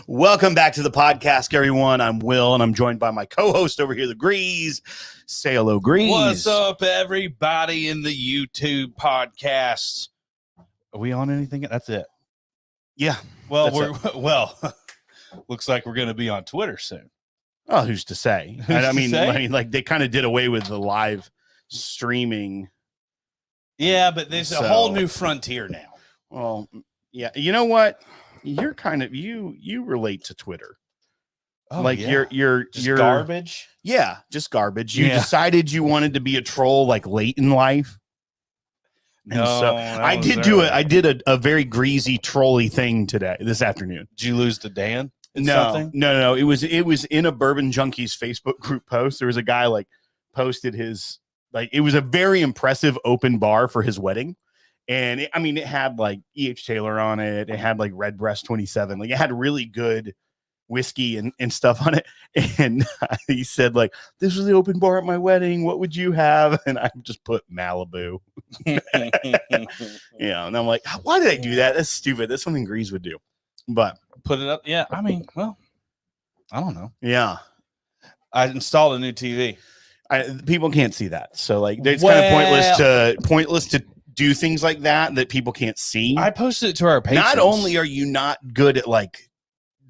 Welcome back to the podcast, everyone. I'm Will, and I'm joined by my co-host over here, the Greeze. Say hello, Greeze. What's up, everybody in the YouTube podcast? Are we on anything? That's it. Yeah. Well, looks like we're going to be on Twitter soon. Oh, who's to say? I mean, like they kind of did away with the live streaming. Yeah, but there's a whole new frontier now. Well, yeah. You know what? You're kind of you relate to Twitter. Oh, like yeah. you're garbage. Yeah, just garbage. You decided you wanted to be a troll like late in life. And so I did a very greasy trolly thing this afternoon. Did you lose to Dan? No. It was in a Bourbon Junkies Facebook group post. There was a guy like posted his it was a very impressive open bar for his wedding. And it had like E.H. Taylor on it. It had like Redbreast 27. Like it had really good whiskey and stuff on it. And he said like, this was the open bar at my wedding. What would you have? And I just put Malibu. And I'm like, why did I do that? That's stupid. That's something Greeze would do. But put it up. Yeah. I don't know. Yeah. I installed a new TV. People can't see that. So like it's kind of pointless to do things like that people can't see. I posted it to our patrons. Not only are you not good at like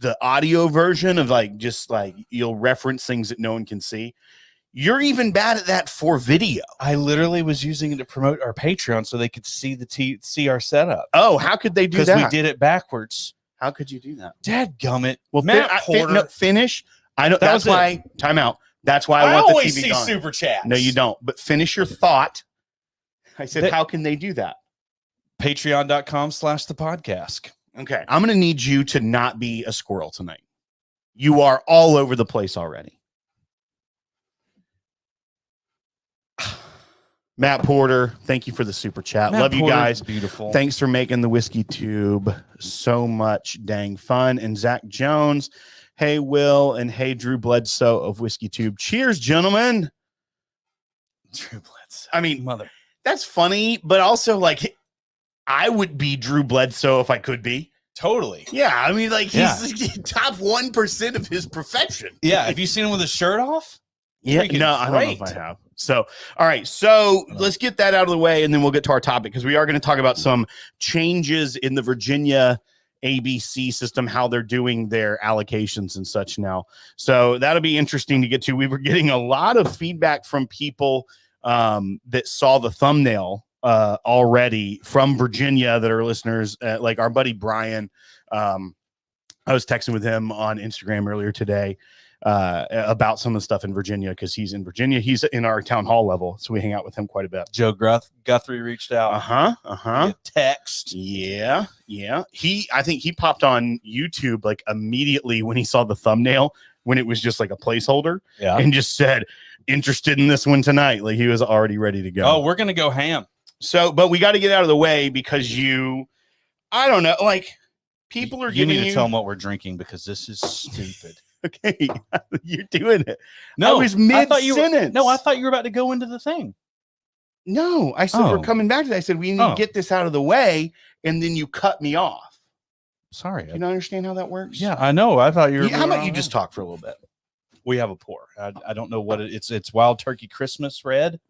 the audio version of like just like you'll reference things that no one can see, you're even bad at that for video. I literally was using it to promote our Patreon so they could see our setup. Oh, how could they do that? Because we did it backwards. How could you do that? Dadgummit. Well, Matt Porter. Finish. I know that's why. Time out. That's why I want always the TV see gone. super chats. No, you don't. But finish your thought. I said, how can they do that? Patreon.com/thepodcast. Okay. I'm going to need you to not be a squirrel tonight. You are all over the place already. Matt Porter, thank you for the super chat. Love you guys. Beautiful. Thanks for making the Whiskey Tube so much dang fun. And Zach Jones, hey, Will, and hey, Drew Bledsoe of Whiskey Tube. Cheers, gentlemen. Drew Bledsoe. I mean, that's funny, but also like I would be Drew Bledsoe if I could be. Totally. Yeah. I mean, like he's top 1% of his profession. Yeah. Have you seen him with his shirt off? Yeah. No, I don't know if I have. So, all right. So let's get that out of the way and then we'll get to our topic because we are going to talk about some changes in the Virginia ABC system, how they're doing their allocations and such now. So that'll be interesting to get to. We were getting a lot of feedback from people that saw the thumbnail already from Virginia that are listeners, like our buddy Brian. I was texting with him on Instagram earlier today about some of the stuff in Virginia because he's in Virginia. He's in our town hall level, so we hang out with him quite a bit. Joe Guthrie reached out. Text. Yeah. I think he popped on YouTube like immediately when he saw the thumbnail when it was just like a placeholder and just said, interested in this one tonight. Like he was already ready to go. Oh, we're going to go ham. So, but we got to get out of the way because I don't know, like people are giving you need to tell them what we're drinking because this is stupid. Okay. You're doing it. No, I was mid-sentence. I thought you were about to go into the thing. No, I said, we're coming back to that. I said, we need to get this out of the way. And then you cut me off. Sorry. You don't understand how that works? Yeah, I know. I thought you were. How about you just talk for a little bit? We have a pour. I don't know what it's Wild Turkey Christmas Red.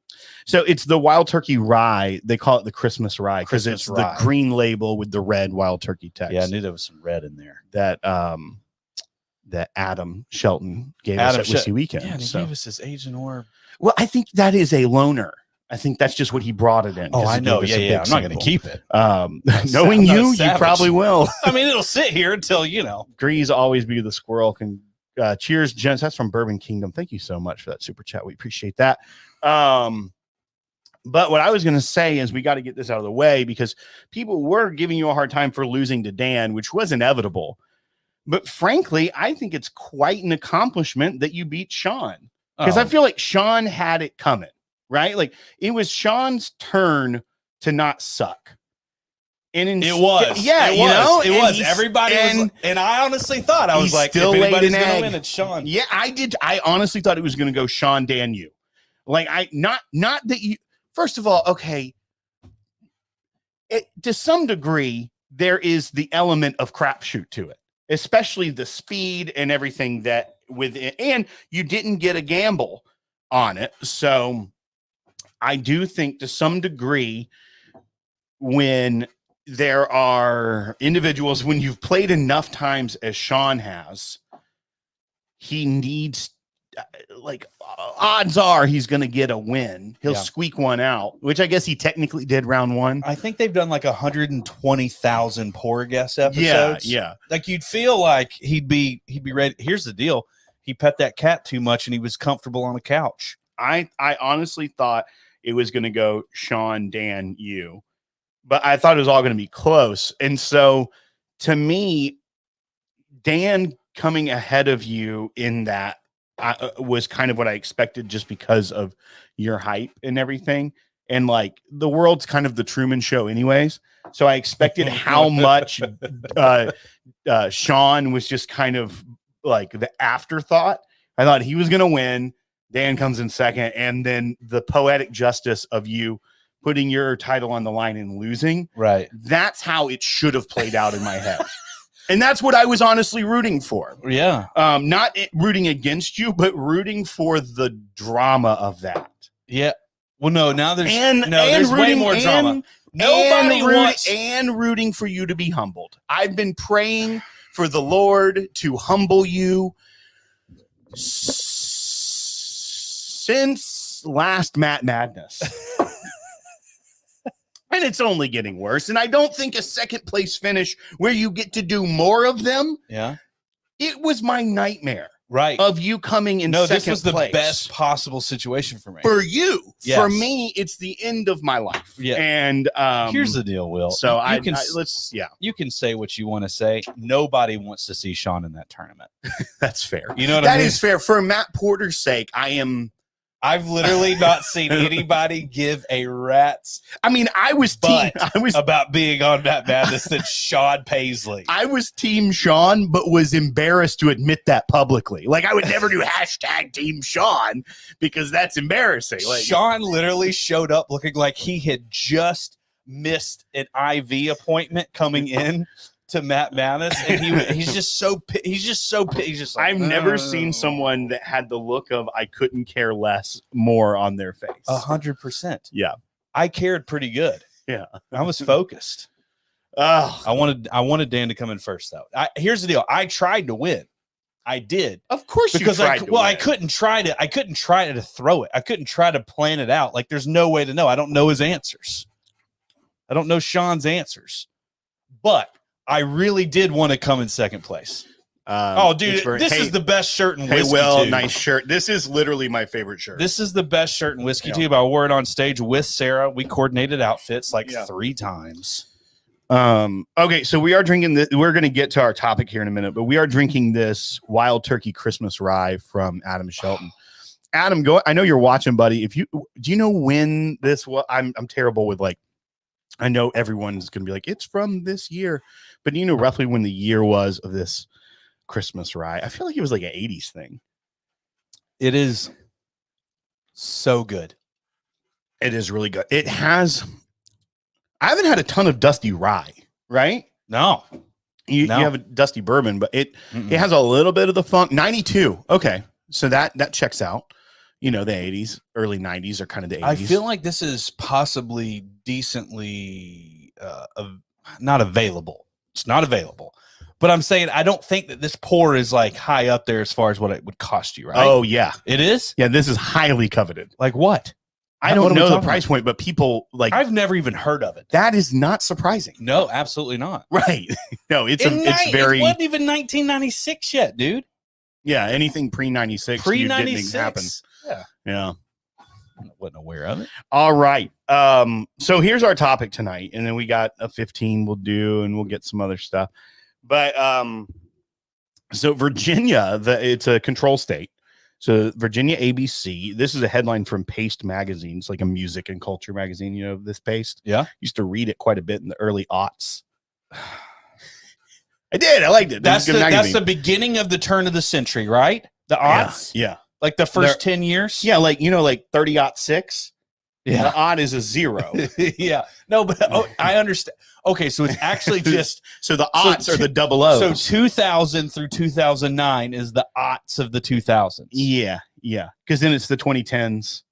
So it's the Wild Turkey Rye. They call it the Christmas Rye because it's the green label with the red Wild Turkey text. Yeah, I knew there was some red in there. That Adam Shelton gave us at Whiskey Weekend. Yeah, and he gave us his Agent Orb. Well, I think that is a loaner. I think that's just what he brought it in. Oh, I know. Yeah. I'm not going to keep it. Knowing you probably will. I mean, it'll sit here until, Greeze always be the squirrel. Cheers, gents. That's from Bourbon Kingdom. Thank you so much for that super chat. We appreciate that. But what I was going to say is we got to get this out of the way because people were giving you a hard time for losing to Dan, which was inevitable. But frankly, I think it's quite an accomplishment that you beat Sean because I feel like Sean had it coming, right? Like it was Sean's turn to not suck. And it was. Yeah, it was. Everybody was. And I honestly thought, I was like, if anybody's going to win, it's Sean. Yeah, I did. I honestly thought it was going to go Sean, Dan, you. Like, not that you, first of all, okay, to some degree, there is the element of crapshoot to it. especially the speed and everything that with it, and you didn't get a gamble on it. So I do think to some degree, when there are individuals, when you've played enough times as Sean has, he needs, odds are he's going to get a win. He'll squeak one out, which I guess he technically did round one. I think they've done like 120,000 poor guess episodes. Yeah. Like you'd feel like he'd be ready. Here's the deal. He pet that cat too much and he was comfortable on the couch. I honestly thought it was going to go Sean, Dan, you, but I thought it was all going to be close. And so to me, Dan coming ahead of you in that was kind of what I expected, just because of your hype and everything. And like the world's kind of the Truman Show anyways. So I expected how much Sean was just kind of like the afterthought. I thought he was going to win. Dan comes in second. And then the poetic justice of you putting your title on the line and losing. Right. That's how it should have played out in my head. And that's what I was honestly rooting for. Yeah. Not rooting against you, but rooting for the drama of that. Yeah. Well, no, now there's there's way more drama. Nobody wants and rooting for you to be humbled. I've been praying for the Lord to humble you since last Matt Madness. And it's only getting worse. And I don't think a second place finish where you get to do more of them. Yeah. It was my nightmare. Right. Of you coming in second place. This was the best possible situation for me. For you. Yes. For me, it's the end of my life. Yeah. And here's the deal, Will. So you can say what you want to say. Nobody wants to see Sean in that tournament. That's fair. You know what I mean? That is fair. For Matt Porter's sake, I've literally not seen anybody give a rat's. I mean, I was about being on Matt Madness than Sean Paisley. I was team Sean, but was embarrassed to admit that publicly. Like I would never do hashtag team Sean because that's embarrassing. Like Sean literally showed up looking like he had just missed an IV appointment coming in to Matt Madness, and he's just like, I've never seen someone that had the look of I couldn't care less more on their face. 100%. Yeah, I cared pretty good. Yeah, I was focused. I wanted Dan to come in first though. Here's the deal. I tried to win. I did. Of course, because I couldn't try to throw it. I couldn't try to plan it out. Like there's no way to know. I don't know his answers. I don't know Sean's answers, but I really did want to come in second place. Dude, this is the best shirt in whiskey. Hey, Will, tube. Nice shirt. This is literally my favorite shirt. This is the best shirt in whiskey tube. I wore it on stage with Sarah. We coordinated outfits 3 times. Okay, so we are drinking this. We're going to get to our topic here in a minute, but we are drinking this Wild Turkey Christmas Rye from Adam Shelton. Adam, go. I know you're watching, buddy. Do you know when this was? I'm terrible with I know everyone's going to be like, it's from this year, but do you know roughly when the year was of this Christmas Rye? I feel like it was like an 80s thing. It is so good. It is really good. I haven't had a ton of dusty rye, right? No. You have a dusty bourbon, but it has a little bit of the funk. 92. Okay. So that checks out. You know, the 80s, early 90s are kind of the 80s. I feel like this is possibly decently not available. It's not available. But I'm saying I don't think that this pour is high up there as far as what it would cost you, right? Oh, yeah. It is? Yeah, this is highly coveted. Like what? I don't know the price point, but people I've never even heard of it. That is not surprising. No, absolutely not. Right. No, it's very. It wasn't even 1996 yet, dude. Yeah, anything pre-96 didn't happen. Yeah. I wasn't aware of it. All right. So here's our topic tonight, and then we got a 15 we'll do, and we'll get some other stuff. But so Virginia, it's a control state. So Virginia ABC, this is a headline from Paste magazine. It's like a music and culture magazine, you know, this Paste. Yeah. Used to read it quite a bit in the early aughts. I did. I liked it. That's the beginning of the turn of the century, right? The aughts? Yeah. Like the first 10 years? Yeah, like 30-06. Yeah. The odd is a 0. Yeah. No, but I understand. Okay, so it's actually just so the aughts are the double O's. So 2000 through 2009 is the aughts of the 2000s. Yeah, yeah. Because then it's the 2010s,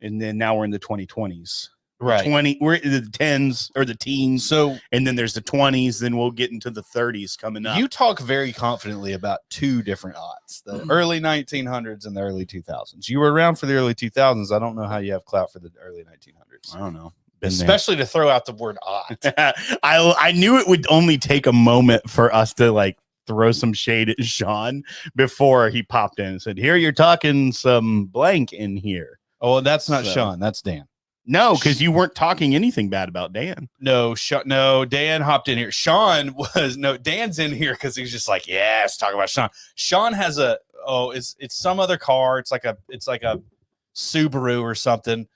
and then now we're in the 2020s. Right. We're in the 10s or the teens. So, and then there's the 20s. Then we'll get into the 30s coming up. You talk very confidently about two different aughts: the early 1900s and the early 2000s. You were around for the early 2000s. I don't know how you have clout for the early 1900s. I don't know. Especially to throw out the word aught. I knew it would only take a moment for us to like throw some shade at Sean before he popped in and said, "Here, you're talking some blank in here." Oh, that's not Sean. That's Dan. No, because you weren't talking anything bad about Dan. No, Dan hopped in here. Dan's in here because he's just like, yeah, let's talk about Sean. Sean has it's some other car. It's like a Subaru or something.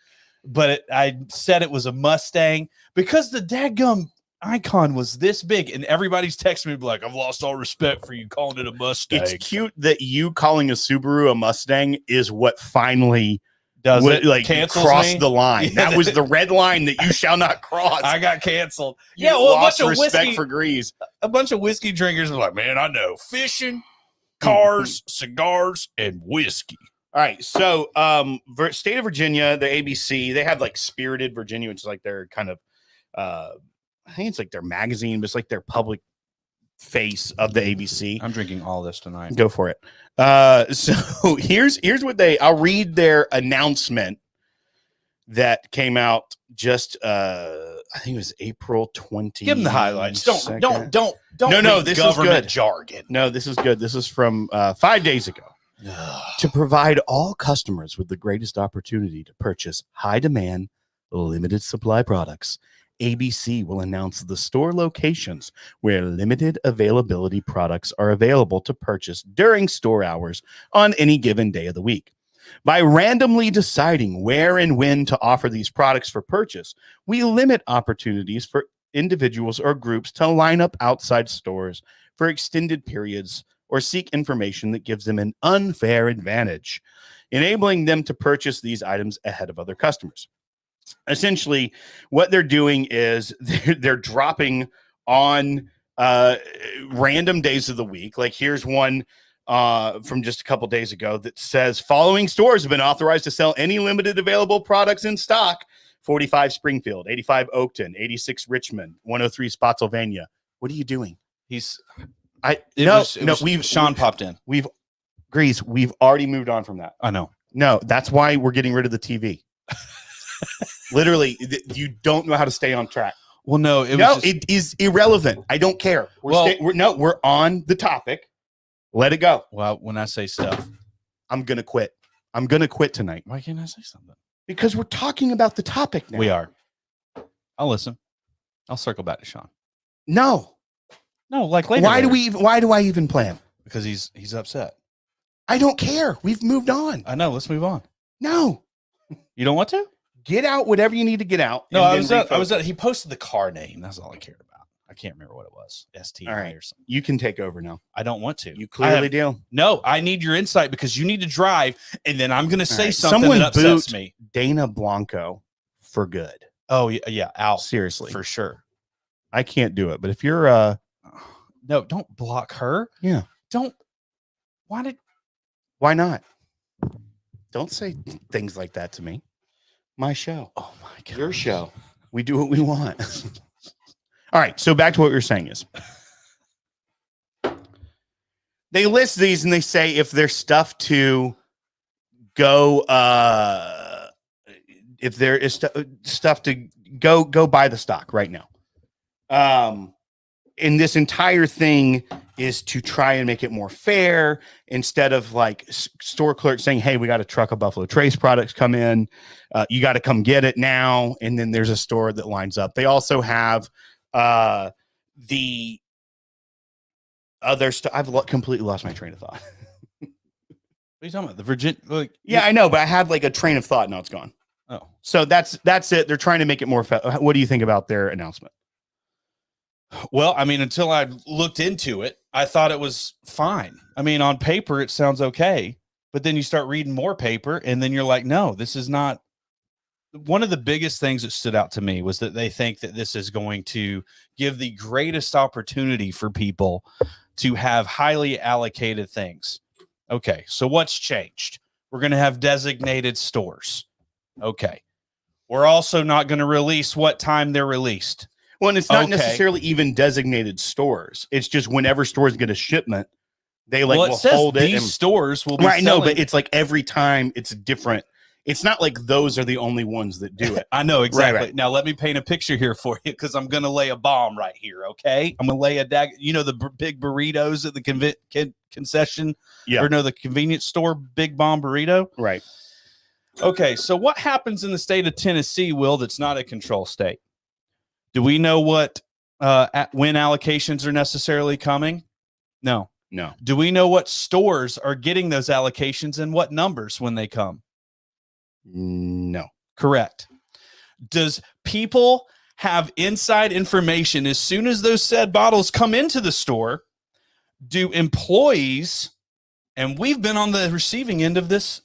But I said it was a Mustang because the dadgum icon was this big, and everybody's texting me like, "I've lost all respect for you calling it a Mustang." It's cute that you calling a Subaru a Mustang is what finally does it like cross the line. Yeah, that was the red line that you shall not cross. I got canceled. You well, a bunch of respect whiskey for Greeze. A bunch of whiskey drinkers were like, "Man, I know fishing, cars, cigars, and whiskey." All right, so state of Virginia, the ABC, they have like Spirited Virginia, which is like their kind of I think it's like their magazine, but it's like their public face of the ABC. I'm drinking all this tonight. Go for it. So here's what I'll read their announcement that came out just I think it was April 20. Give them the highlights. Don't. No, this is good jargon. No, this is good. This is from 5 days ago. To provide all customers with the greatest opportunity to purchase high demand, limited supply products, ABC will announce the store locations where limited availability products are available to purchase during store hours on any given day of the week. By randomly deciding where and when to offer these products for purchase, we limit opportunities for individuals or groups to line up outside stores for extended periods or seek information that gives them an unfair advantage, enabling them to purchase these items ahead of other customers. Essentially, what they're doing is they're dropping on random days of the week. Like here's one from just a couple days ago that says, following stores have been authorized to sell any limited available products in stock: 45 Springfield, 85 Oakton, 86 Richmond, 103 Spotsylvania. What are you doing? Sean popped in. Grease, we've already moved on from that. I know. No, that's why we're getting rid of the TV. Literally, you don't know how to stay on track. Well, no, it is irrelevant. I don't care. We're on the topic. Let it go. Well, when I say stuff, I'm gonna quit. I'm gonna quit tonight. Why can't I say something? Because we're talking about the topic now. We are. I'll listen. I'll circle back to Sean. No, like later. Why do I even plan? Because he's upset. I don't care. We've moved on. I know. Let's move on. No, you don't want to get out whatever you need to get out. No, I was at. He posted the car name. That's all I cared about. I can't remember what it was. STI or something. You can take over now. I don't want to. You clearly do. No, I need your insight because you need to drive, and then I'm going to say something that upsets me. Dana Blanco for good. Oh yeah, out. Seriously, for sure. I can't do it. But if you're no, don't block her. Yeah. Don't. Why not? Don't say things like that to me. My show. Oh my God. Your show. We do what we want. All right. So back to what we were saying is they list these and they say if there's stuff to go, if there is stuff to go buy the stock right now. And this entire thing is to try and make it more fair instead of like store clerks saying, hey, we got a truck of Buffalo Trace products come in. You got to come get it now. And then there's a store that lines up. They also have the other stuff. I've completely lost my train of thought. What are you talking about? The Virginia? Yeah, I know, but I had like a train of thought. Now it's gone. Oh, so that's it. They're trying to make it more fair. What do you think about their announcement? Well, I mean, until I looked into it, I thought it was fine. I mean, on paper, it sounds okay. But then you start reading more paper, and then you're like, no, this is not one of the biggest things that stood out to me was that they think that this is going to give the greatest opportunity for people to have highly allocated things. Okay, so what's changed? We're going to have designated stores. Okay. We're also not going to release what time they're released. Well, and it's not necessarily even designated stores. It's just whenever stores get a shipment, they like will hold it. These stores will be right. No, but it's like every time it's different. It's not like those are the only ones that do it. I know exactly. Right. Now let me paint a picture here for you, because I'm going to lay a bomb right here. Okay, I'm going to lay a the big burritos at the concession, yeah, or no, the convenience store, big bomb burrito. Right. Okay, so what happens in the state of Tennessee, Will? That's not a control state. Do we know what when allocations are necessarily coming? No. Do we know what stores are getting those allocations and what numbers when they come? No. Correct. Does people have inside information as soon as those said bottles come into the store? Do employees, and we've been on the receiving end of this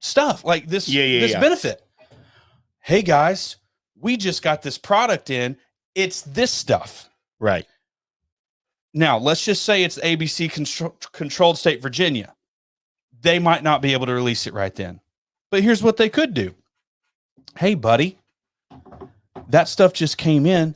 stuff, like this, this benefit. Hey guys, we just got this product in. It's this stuff. Right. Now, let's just say it's ABC controlled state Virginia. They might not be able to release it right then. But here's what they could do. Hey, buddy, that stuff just came in.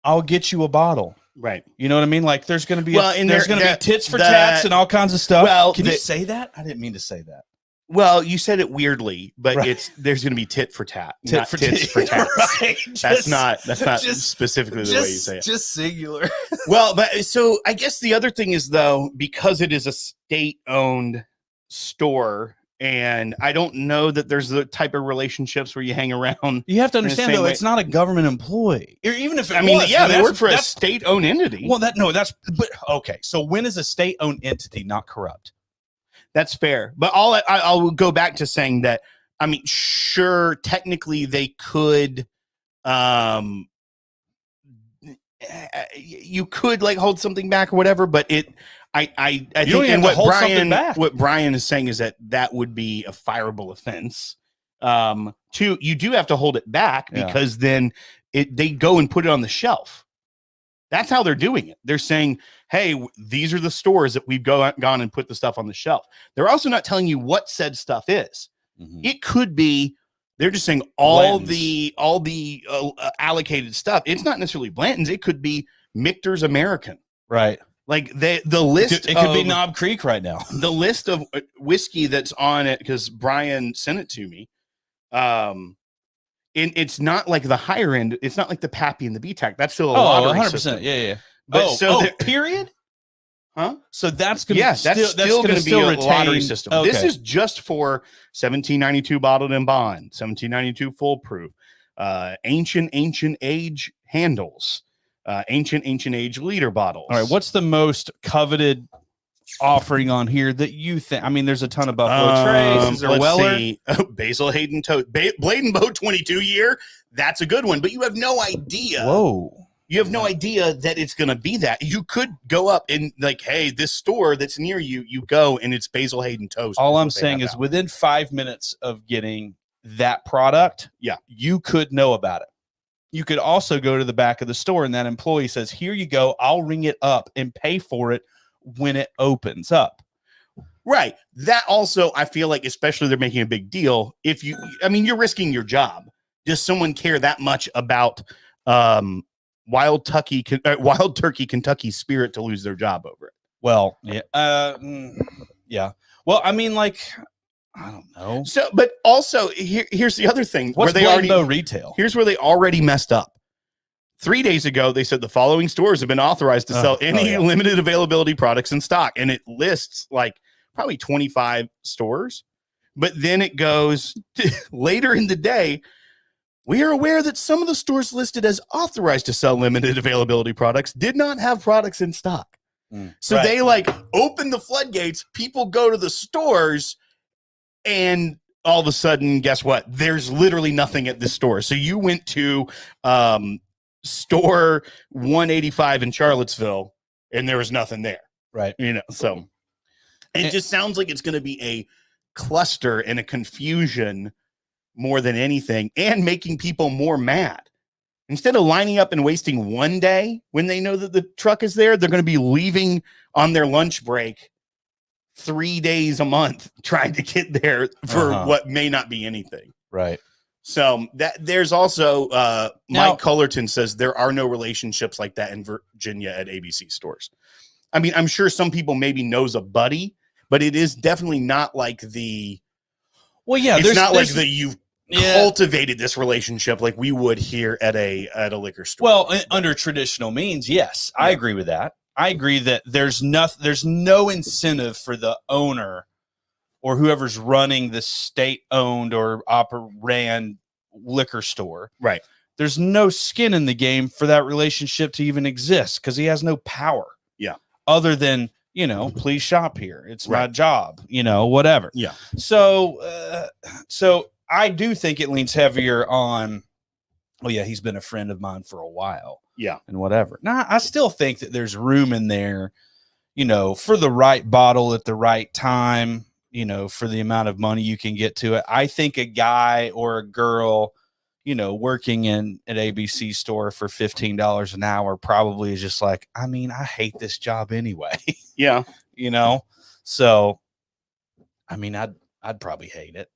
I'll get you a bottle. Right. You know what I mean? Like there's going to be there's going to be tits for tats and all kinds of stuff. Well, can you say that? I didn't mean to say that. Well, you said it weirdly, but there's going to be tit for tat, not tits for tats. Right. That's not specifically the way you say it. Just singular. Well, but so I guess the other thing is though, because it is a state-owned store, and I don't know that there's the type of relationships where you hang around. You have to understand though, it's not a government employee. Or even if it was, they work for a state-owned entity. Well, okay. So when is a state-owned entity not corrupt? That's fair. But I'll go back to saying that, I mean, sure, technically they could, you could like hold something back or whatever, but I think, and what Brian is saying is that would be a fireable offense. Two, you do have to hold it back because then they go and put it on the shelf. That's how they're doing it. They're saying, hey, these are the stores that we've gone and put the stuff on the shelf. They're also not telling you what said stuff is. Mm-hmm. It could be, they're just saying all the allocated stuff. It's not necessarily Blanton's. It could be Michter's American. Right. Like the list. It could be Knob Creek right now. The list of whiskey that's on it, because Brian sent it to me. And it's not like the higher end. It's not like the Pappy and the BTAC. That's still a lottery 100%. system. Yeah. But period? Huh? So that's going to still going to be a lottery system. Okay. This is just for 1792 bottled in bond, 1792 full proof, ancient age handles, ancient age liter bottles. All right. What's the most coveted offering on here that you think? I mean, there's a ton of Buffalo Trace or Weller. Basil Hayden Blade and Bow 22 year. That's a good one, but you have no idea. Whoa. You have no idea that it's going to be that. You could go up and like, hey, this store that's near you, you go and it's Basil Hayden toast. All I'm saying is within 5 minutes of getting that product, you could know about it. You could also go to the back of the store and that employee says, here you go. I'll ring it up and pay for it when it opens up. Right. That also, I feel like, especially they're making a big deal. You're risking your job. Does someone care that much about Wild Turkey Kentucky Spirit to lose their job over it? Well, yeah. Well, I mean, like, I don't know. So, but also here's the other thing. What's retail? Here's where they already messed up. 3 days ago, they said the following stores have been authorized to sell any limited availability products in stock. And it lists like probably 25 stores. But then it goes later in the day. We are aware that some of the stores listed as authorized to sell limited availability products did not have products in stock. So they like open the floodgates. People go to the stores and all of a sudden, guess what? There's literally nothing at this store. So you went to store 185 in Charlottesville and there was nothing there. Right. So it just sounds like it's going to be a cluster and a confusion more than anything, and making people more mad. Instead of lining up and wasting one day when they know that the truck is there, they're going to be leaving on their lunch break 3 days a month trying to get there for what may not be anything. Right. So that there's also Mike Cullerton says there are no relationships like that in Virginia at ABC stores. I mean, I'm sure some people maybe knows a buddy, but it is definitely not like the. Well, yeah, it's not like that you've cultivated this relationship like we would here at a liquor store. Well, under traditional means, yes, I agree with that. I agree that there's no incentive for the owner or whoever's running the state-owned or ran liquor store. Right. There's no skin in the game for that relationship to even exist because he has no power. Yeah. Other than, please shop here. It's my job, whatever. Yeah. So I do think it leans heavier on, he's been a friend of mine for a while. Yeah. And whatever. Now, I still think that there's room in there, for the right bottle at the right time, for the amount of money you can get to it. I think a guy or a girl, working in an ABC store for $15 an hour probably is just like, I hate this job anyway. Yeah. So, I'd probably hate it.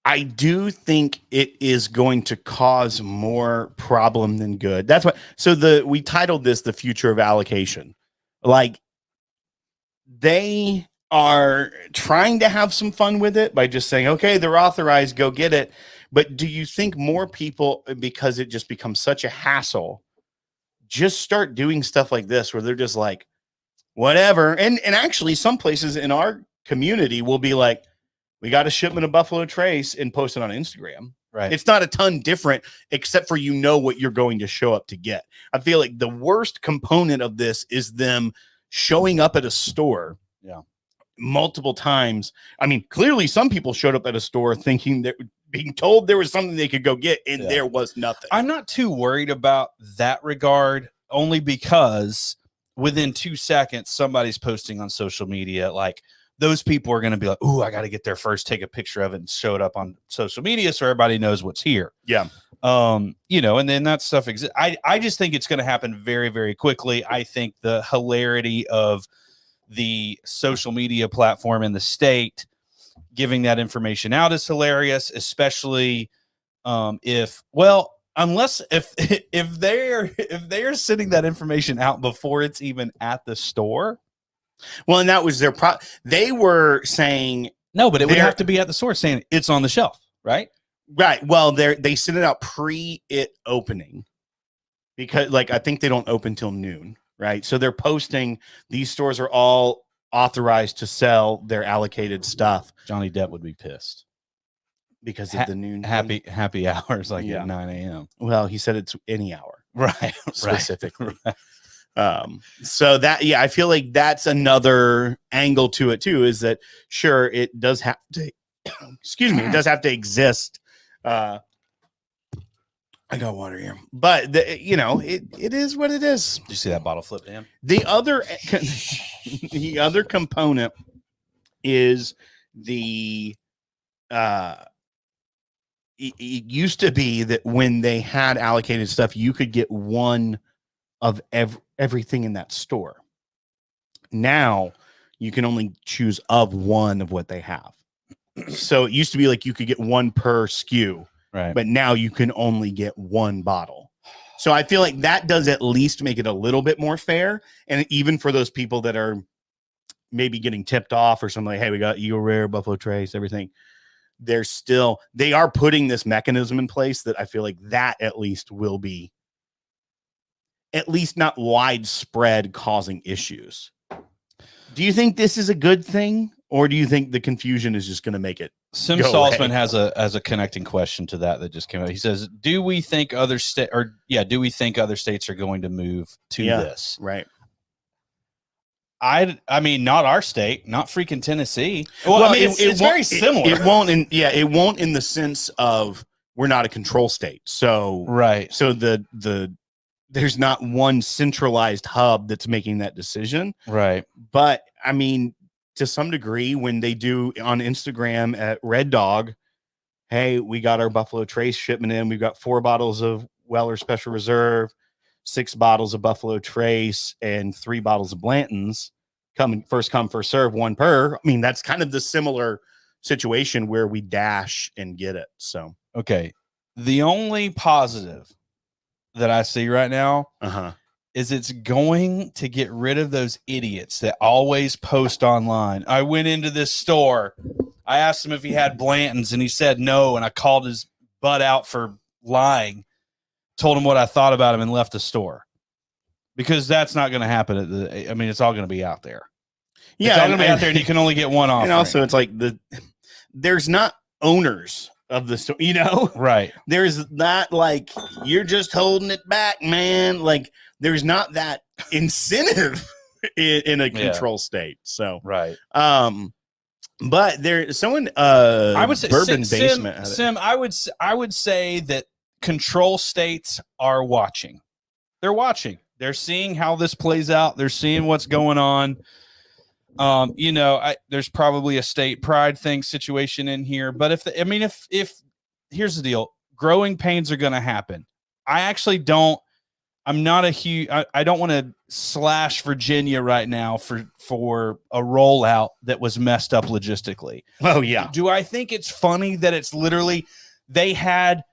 I do think it is going to cause more problem than good. That's what. So we titled this "The Future of Allocation." Like they are trying to have some fun with it by just saying, "Okay, they're authorized, go get it." But do you think more people, because it just becomes such a hassle, just start doing stuff like this, where they're just like, "Whatever"? And actually, some places in our community will be like, we got a shipment of Buffalo Trace and post it on Instagram. Right. It's not a ton different, except for what you're going to show up to get. I feel like the worst component of this is them showing up at a store multiple times. I mean, clearly some people showed up at a store thinking that being told there was something they could go get, and there was nothing. I'm not too worried about that regard, only because within 2 seconds, somebody's posting on social media like, those people are going to be like, "Ooh, I got to get there first, take a picture of it and show it up on social media so everybody knows what's here." Yeah. And then that stuff exists. I just think it's going to happen very, very quickly. I think the hilarity of the social media platform in the state giving that information out is hilarious, especially if they're sending that information out before it's even at the store. Well, and that was their they were saying no, but it would have to be at the store saying it's on the shelf, right? Right. Well, they sent it out it opening because, I think they don't open till noon, right? So they're posting these stores are all authorized to sell their allocated stuff. Johnny Depp would be pissed because of the noon happy hours, at 9 a.m. Well, he said it's any hour, right? Specifically. Right. So that, I feel like that's another angle to it too, is that sure, it does have to, it does have to exist. I got water here, but it is what it is. Did you see that bottle flip, Dan? The other component is it used to be that when they had allocated stuff, you could get one of everything in that store. Now you can only choose of one of what they have. So it used to be like you could get one per SKU, right? But now you can only get one bottle. So I feel like that does at least make it a little bit more fair. And even for those people that are maybe getting tipped off or something like, hey, we got Eagle Rare, Buffalo Trace, everything. They are putting this mechanism in place that I feel like that at least will be at least not widespread causing issues. Do you think this is a good thing, or do you think the confusion is just going to make it? Sim Salzman has a connecting question to that just came out. He says, do we think other states are going to move to this? Right. I mean, not our state, not freaking Tennessee. Well, I mean, it's very similar. It won't in the sense of we're not a control state. So, right. So there's not one centralized hub that's making that decision. Right. But I mean, to some degree, when they do on Instagram at Red Dog, hey, we got our Buffalo Trace shipment in. We've got 4 bottles of Weller Special Reserve, 6 bottles of Buffalo Trace, and 3 bottles of Blanton's. First come, first serve, 1 per. I mean, that's kind of the similar situation where we dash and get it. So, okay. The only positive that I see right now is it's going to get rid of those idiots that always post online. I went into this store. I asked him if he had Blanton's, and he said no, and I called his butt out for lying, told him what I thought about him, and left the store. Because that's not going to happen. It's all going to be out there. Yeah, it's all going to be out there, and you can only get one offering. And also, it's like there's not owners of the store, right? There's not like you're just holding it back, man. Like there's not that incentive in a control state. So right. But there's someone I would say Bourbon Basement. Sim, I would say that control states are watching. They're watching. They're seeing how this plays out. They're seeing what's going on. There's probably a state pride situation in here, but if here's the deal, growing pains are going to happen. I don't want to slash Virginia right now for a rollout that was messed up logistically. Oh yeah. Do I think it's funny that it's literally, they had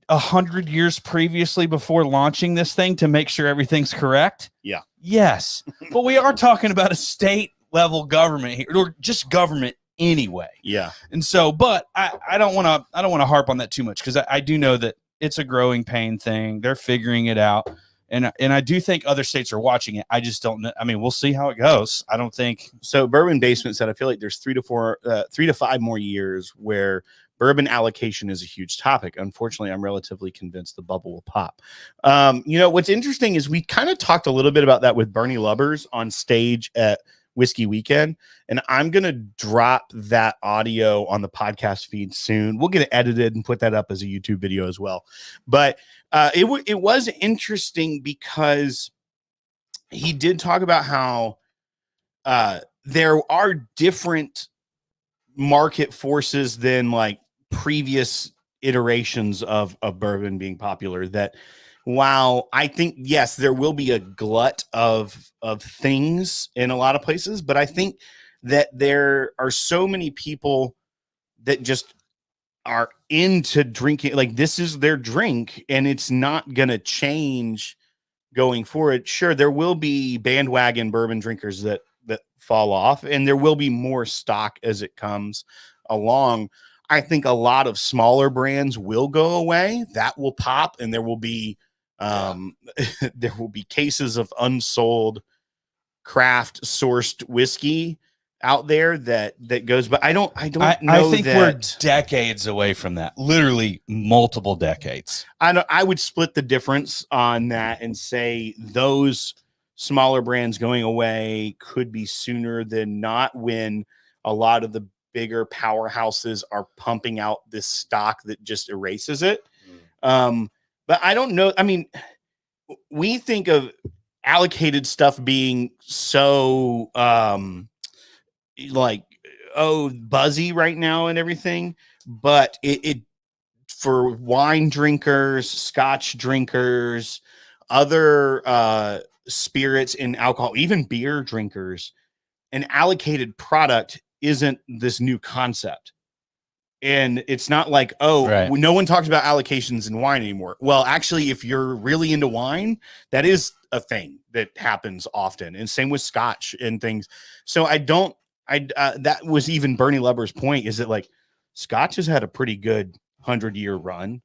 100 years previously before launching this thing to make sure everything's correct? Yeah. Yes. But we are talking about a state level government here, or just government anyway. Yeah. And so, but I don't want to harp on that too much, because I do know that it's a growing pain thing. They're figuring it out. And I do think other states are watching it. I just don't know. I mean, we'll see how it goes. I don't think so. Bourbon Basement said, I feel like there's 3 to 5 more years where bourbon allocation is a huge topic. Unfortunately, I'm relatively convinced the bubble will pop. What's interesting is we kind of talked a little bit about that with Bernie Lubbers on stage at Whiskey Weekend, and I'm going to drop that audio on the podcast feed soon. We'll get it edited and put that up as a YouTube video as well. But it was interesting because he did talk about how there are different market forces than like previous iterations of bourbon being popular, that while I think, yes, there will be a glut of things in a lot of places, but I think that there are so many people that just are into drinking. Like this is their drink and it's not going to change going forward. Sure, there will be bandwagon bourbon drinkers that fall off, and there will be more stock as it comes along. I think a lot of smaller brands will go away. That will pop, and there will be there will be cases of unsold craft sourced whiskey out there that goes, but I don't know. I think we're decades away from that, literally multiple decades. I would split the difference on that and say those smaller brands going away could be sooner than not, when a lot of the bigger powerhouses are pumping out this stock that just erases it. But I don't know. I mean, we think of allocated stuff being so buzzy right now and everything, but it for wine drinkers, scotch drinkers, other spirits and alcohol, even beer drinkers, an allocated product isn't this new concept. And it's not like, no one talks about allocations in wine anymore. Well, actually, if you're really into wine, that is a thing that happens often. And same with scotch and things. So that was even Bernie Lubbers' point, is that like scotch has had a pretty good 100-year run.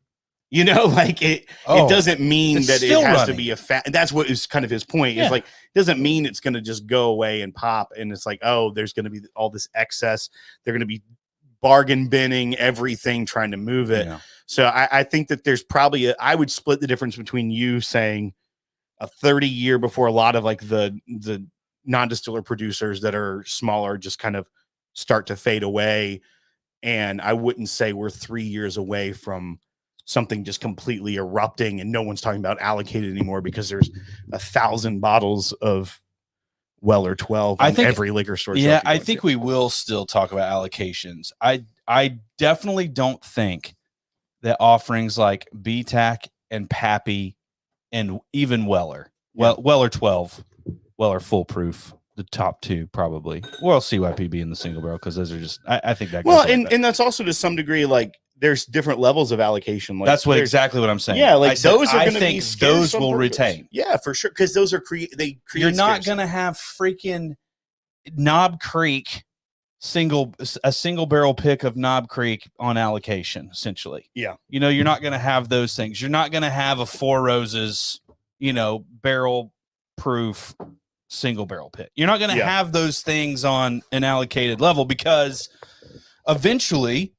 It doesn't mean that it has to be a fat. That's what is kind of his point. Is like, it doesn't mean it's going to just go away and pop. And it's like, there's going to be all this excess. They're going to be bargain binning everything, trying to move it. Yeah. So I think that there's probably I would split the difference between you saying a 30-year before a lot of like the non-distiller producers that are smaller just kind of start to fade away. And I wouldn't say we're 3 years away from something just completely erupting and no one's talking about allocated anymore because there's 1,000 bottles of Weller 12 in every liquor store. Yeah, I think we will still talk about allocations. I definitely don't think that offerings like BTAC and Pappy and even Weller, Weller 12, Weller Foolproof, the top two probably. Well, CYPB in the single barrel because those are just. I think that. Well, and that's also to some degree like there's different levels of allocation. Like that's what exactly what I'm saying. Yeah, like those are going to be those will retain. Yeah, for sure, because those are they create. You're not going to have freaking Knob Creek a single barrel pick of Knob Creek on allocation, essentially. Yeah. You're not going to have those things. You're not going to have a Four Roses, barrel proof single barrel pit. You're not going to have those things on an allocated level because eventually,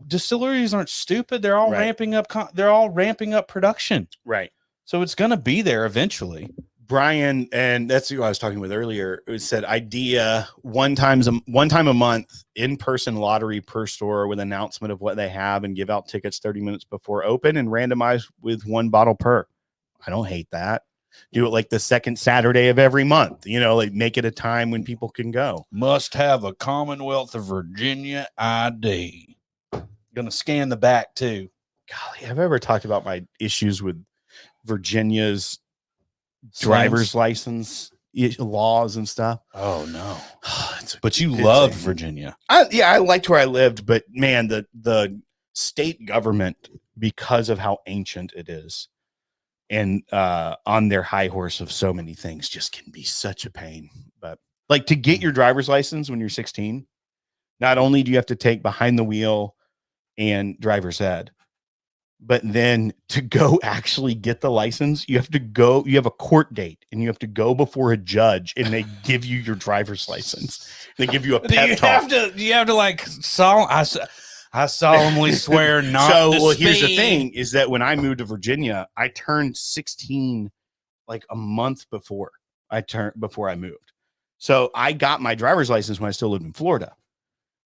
distilleries aren't stupid. They're all ramping up. They're all ramping up production. Right. So it's going to be there eventually. Brian, and that's who I was talking with earlier, who said idea one time a month in-person lottery per store with announcement of what they have and give out tickets 30 minutes before open and randomize with one bottle per. I don't hate that. Do it like the second Saturday of every month, like make it a time when people can go. Must have a Commonwealth of Virginia ID. Gonna scan the back too. Golly, have I ever talked about my issues with Virginia's driver's license laws and stuff? Oh no. But you loved Virginia. I liked where I lived, but man, the state government, because of how ancient it is and on their high horse of so many things, just can be such a pain. But like to get your driver's license when you're 16, not only do you have to take behind the wheel and driver's ed, but then to go actually get the license, you have a court date and you have to go before a judge and they give you your driver's license. They give you a pep talk. Do you have to like I solemnly swear not to speak. Here's the thing is that when I moved to Virginia, I turned 16 like a month before I moved. So I got my driver's license when I still lived in Florida.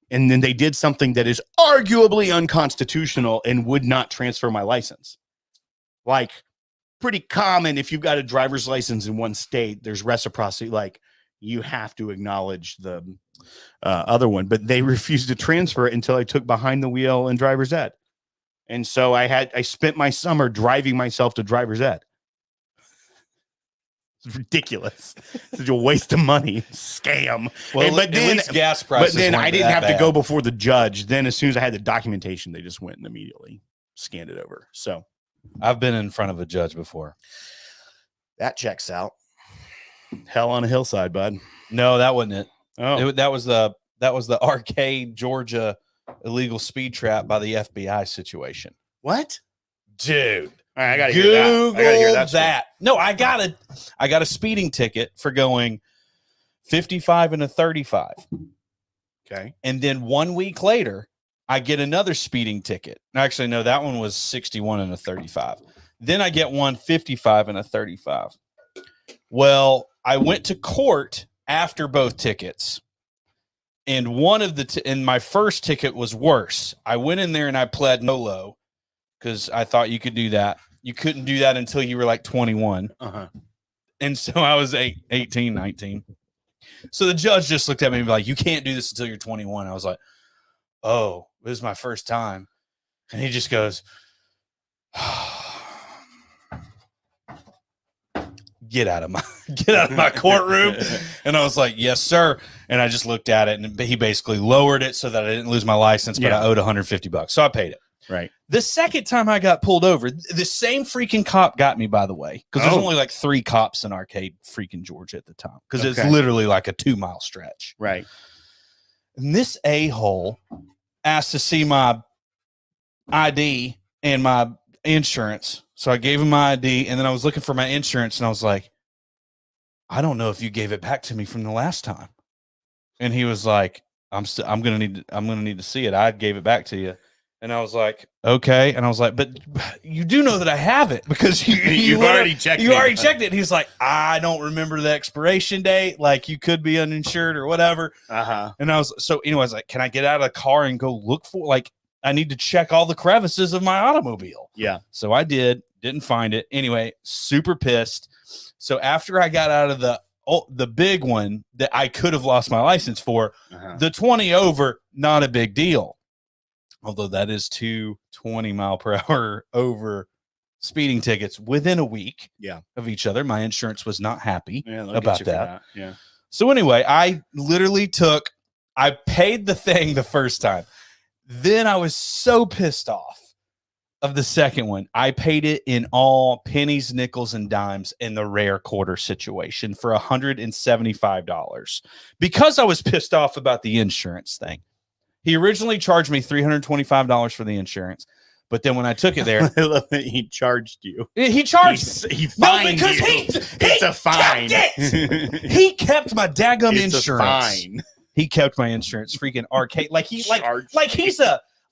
And then they did something that is arguably unconstitutional and would not transfer my license. Like pretty common if you've got a driver's license in one state, there's reciprocity. Like you have to acknowledge the other one, but they refused to transfer it until I took behind the wheel and driver's ed. And so I spent my summer driving myself to driver's ed. It's ridiculous. Such a waste of money. Scam. Well, but then gas prices. But then I didn't have to go before the judge. Then as soon as I had the documentation, they just went and immediately scanned it over. So I've been in front of a judge before. That checks out. Hell on a hillside, bud. No, that wasn't it. Oh, that was the Arcade, Georgia illegal speed trap by the FBI situation. What? Dude. All right, I gotta hear that. No, I got a speeding ticket for going 55 and a 35. Okay. And then 1 week later, I get another speeding ticket. Actually, no, that one was 61 and a 35. Then I get one 55 and a 35. Well, I went to court after both tickets. And one of and my first ticket was worse. I went in there and I pled NOLO because I thought you could do that. You couldn't do that until you were like 21. Uh-huh. And so I was 18, 19. So the judge just looked at me and be like, you can't do this until you're 21. I was like, oh, this is my first time. And he just goes, get out of my courtroom. And I was like, yes, sir. And I just looked at it and he basically lowered it so that I didn't lose my license, but I owed $150. So I paid it. Right. The second time I got pulled over, the same freaking cop got me, by the way, because there's only like 3 cops in Arcade, freaking Georgia at the time, because it's literally like a 2-mile stretch. Right. And this a-hole asked to see my ID and my insurance. So I gave him my ID, and then I was looking for my insurance, and I was like, I don't know if you gave it back to me from the last time. And he was like, I'm gonna need to see it. I gave it back to you. And I was like, okay. And I was like, but you do know that I have it because you already checked it. You already checked it. And he's like, I don't remember the expiration date. Like you could be uninsured or whatever. Uh-huh. And I was like, can I get out of the car and go look for, like, I need to check all the crevices of my automobile. Yeah. So I didn't find it. Anyway, super pissed. So after I got out of the the big one that I could have lost my license for. The 20 over, not a big deal. Although that is 2 20-mile-per-hour over speeding tickets within a week of each other. My insurance was not happy about that. Yeah. So anyway, I literally I paid the thing the first time. Then I was so pissed off of the second one. I paid it in all pennies, nickels, and dimes in the rare quarter situation for $175 because I was pissed off about the insurance thing. He originally charged me $325 for the insurance, but then when I took it there, I love that he charged you. He charged me. He fined you. It's a fine. He kept my daggum insurance. A fine. He kept my insurance. Freaking arcade. Like he's a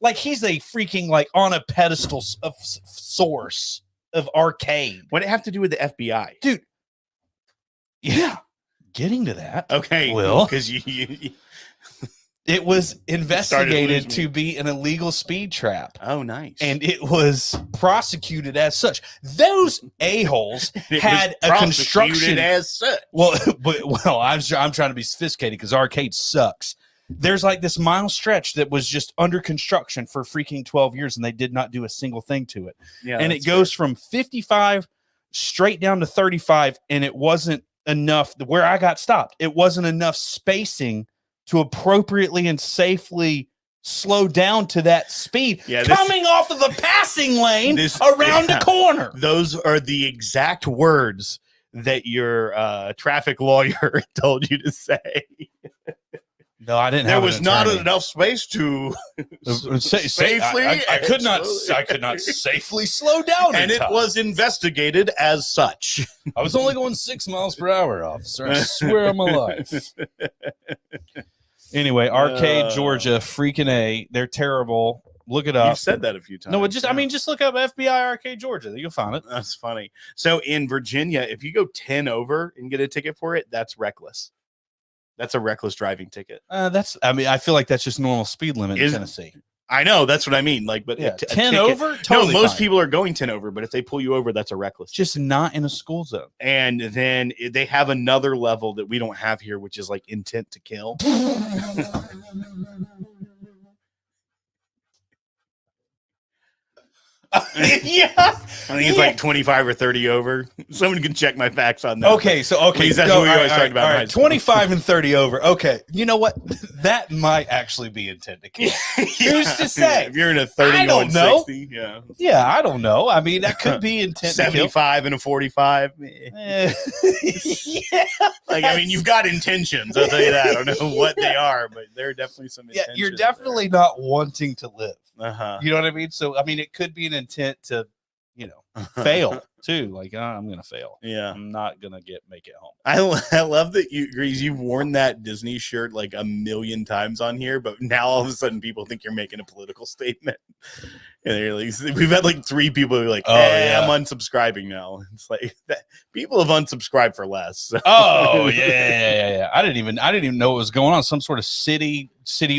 freaking like on a pedestal of source of arcade. What did it have to do with the FBI, dude? Yeah, getting to that. Okay, Will, because you it was investigated to be an illegal speed trap. Oh, nice. And it was prosecuted as such. Those a-holes had a construction as such. Well, I'm trying to be sophisticated because arcade sucks. There's like this mile stretch that was just under construction for freaking 12 years, and they did not do a single thing to it. Yeah, and it goes from 55 straight down to 35, and it wasn't enough. Where I got stopped, it wasn't enough spacing to appropriately and safely slow down to that speed coming off of the passing lane around the corner. Those are the exact words that your traffic lawyer told you to say. No, I didn't. There was not enough space to safely. I could not safely slow down, and it was investigated as such. I was only going 6 miles per hour, officer. I swear on my life. Anyway, Arcade, Georgia, freaking A. They're terrible. Look it up. You've said that a few times. No, just just look up FBI Arcade, Georgia. You'll find it. That's funny. So in Virginia, if you go 10 over and get a ticket for it, that's reckless. That's a reckless driving ticket. I feel like that's just normal speed limit in Tennessee. I know, that's what I mean. Like, but 10 over? Totally no, most fine. People are going 10 over, but if they pull you over, that's a reckless. Just not in a school zone. And then they have another level that we don't have here, which is like intent to kill. Yeah, I think it's like 25 or 30 over. Someone can check my facts on that. Okay, so that's what we always talked about. Right, 25 and 30 over. Okay, you know what? That might actually be intent to kill. Who's to say? If you're in a 30, I don't know. 60, yeah, I don't know. I mean, that could be intent. 75 to and a 45. Yeah, like I mean, you've got intentions. I'll tell you that. I don't know what they are, but there are definitely some. Yeah, you're definitely not wanting to live. You know what I mean? So I mean, it could be an intent to, fail too. Like I'm gonna fail. Yeah, I'm not gonna make it home. I love that Greeze, you've worn that Disney shirt like a million times on here, but now all of a sudden people think you're making a political statement. And they're like, we've had like 3 people who are like, I'm unsubscribing now. It's like people have unsubscribed for less. So. Oh yeah. I didn't even know what was going on. Some sort of city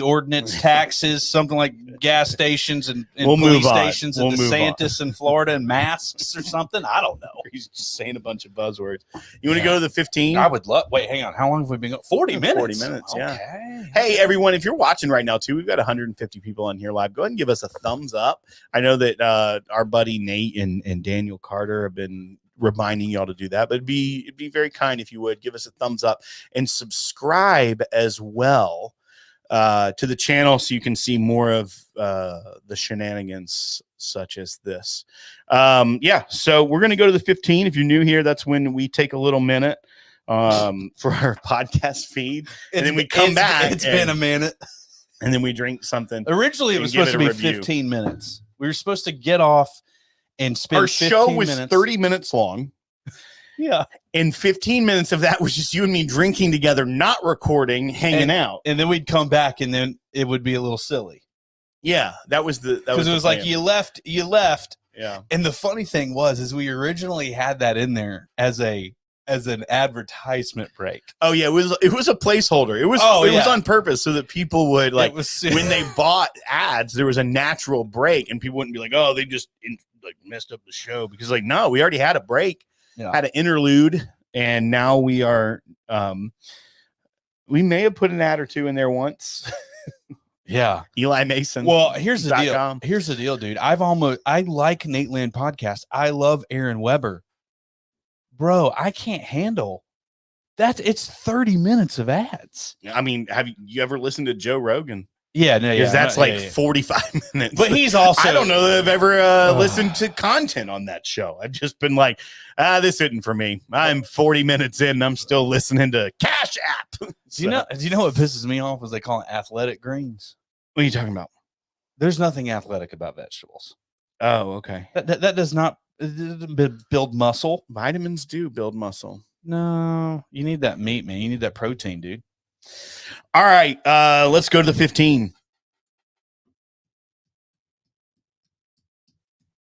ordinance taxes, something like gas stations and police stations and DeSantis in Florida and masks or something. I don't know. He's just saying a bunch of buzzwords. You want to go to the 15? I would love. Wait, hang on. How long have we been going? 40 minutes. 40 minutes. Yeah. Okay. Hey everyone, if you're watching right now too, we've got 150 people on here live. Go ahead and give us a thumbs up. I know that our buddy Nate and Daniel Carter have been reminding y'all to do that, but it'd be very kind if you would give us a thumbs up and subscribe as well to the channel so you can see more of the shenanigans such as this. So we're going to go to the 15. If you're new here, that's when we take a little minute for our podcast feed, and then we come back. It's been a minute. And then we drink something. Originally, it was supposed to be 15 minutes. We were supposed to get off and spend our 15 show was minutes. 30 minutes long. Yeah. And 15 minutes of that was just you and me drinking together, not recording, hanging out. And then we'd come back, and then it would be a little silly. Yeah, that was because it was like you left. Yeah. And the funny thing was we originally had that in there as an advertisement break. Oh yeah, it was a placeholder. It was on purpose so that people would when they bought ads, there was a natural break, and people wouldn't be like, oh, they just messed up the show, because no, we already had a break, had an interlude, And now we are, we may have put an ad or two in there once. Yeah. Eli Mason. Well, here's the deal. .com. Here's the deal, dude. I like Nate Land podcast. I love Aaron Weber. Bro, I can't handle that. It's 30 minutes of ads. I mean, have you ever listened to Joe Rogan? Yeah, no, Because that's 45 minutes. But he's also, I don't know that I've ever listened to content on that show. I've just been like, this isn't for me. I'm 40 minutes in and I'm still listening to Cash App. Do you know what pisses me off is they call it athletic greens. What are you talking about? There's nothing athletic about vegetables. Oh, okay. That does not build muscle. Vitamins do build muscle. No, you need that meat, man. You need that protein, dude. All right, let's go to the 15.